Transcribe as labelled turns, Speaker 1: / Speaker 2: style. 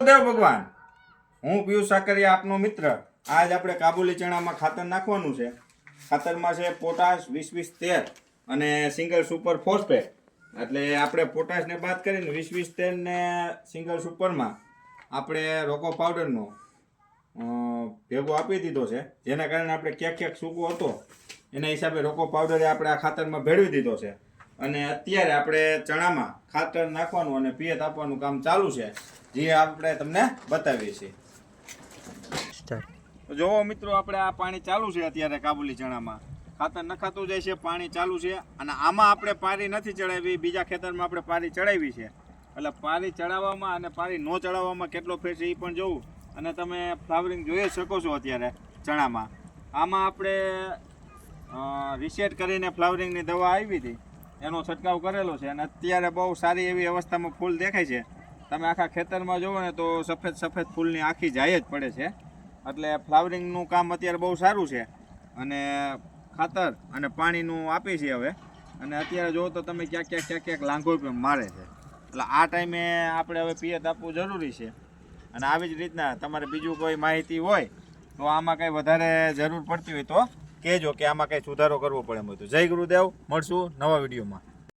Speaker 1: દેવ ભગવાન, હું પિયુષ સાકરિયા આપનો મિત્ર। આજ આપણે કાબુલી ચણામાં ખાતર નાખવાનું છે। ખાતરમાં છે પોટાશ 20-20-13 અને સિંગલ સુપર ફોસ્ફેટ। એટલે આપણે પોટાશને બાદ કરીને 20-20-13 ને સિંગલ સુપરમાં આપણે રોકો પાવડરનો ભેગો આપી દીધો છે, જેના કારણે આપણે ક્યાંક સૂકો હતો એના હિસાબે રોકો પાવડરે આપણે આ ખાતરમાં ભેળવી દીધો છે। અને અત્યારે આપણે ચણામાં ખાતર નાખવાનું અને પિયત આપવાનું કામ ચાલુ છે, જે આપણે તમને બતાવીએ છીએ। જોવો મિત્રો, આપણે આ પાણી ચાલુ છે અત્યારે કાબુલી ચણામાં ખાતર નખાતું જાય છે, પાણી ચાલુ છે। અને આમાં આપણે પારી નથી ચડાવી, બીજા ખેતરમાં આપણે પારી ચડાવી છે। એટલે પારી ચડાવવામાં અને પારી ન ચડાવવામાં કેટલો ફેર છે એ પણ જોવું। અને તમે ફ્લાવરિંગ જોઈ શકો છો અત્યારે ચણામાં। આમાં આપણે રીસેટ કરીને ફ્લાવરિંગની દવા આવી હતી, એનો છંટકાવ કરેલો છે અને અત્યારે બહુ સારી એવી અવસ્થામાં ફૂલ દેખાય છે। તમે આખા ખેતરમાં જુઓ ને તો સફેદ સફેદ ફૂલની આખી જાય જ પડે છે। એટલે ફ્લાવરિંગનું કામ અત્યારે બહુ સારું છે અને ખાતર અને પાણીનું આપી છે હવે। અને અત્યારે જો તો તમે ક્યાંક લાંઘો પણ મારે છે। એટલે આ ટાઈમે આપણે હવે પિયત આપવું જરૂરી છે। અને આવી જ રીતના તમારે બીજું કોઈ માહિતી હોય તો આમાં કંઈ વધારે જરૂર પડતી હોય તો કહેજો કે આમાં કંઈ સુધારો કરવો પડે એમ હોય તો। જય ગુરુદેવ, મળશું નવા વિડીયોમાં।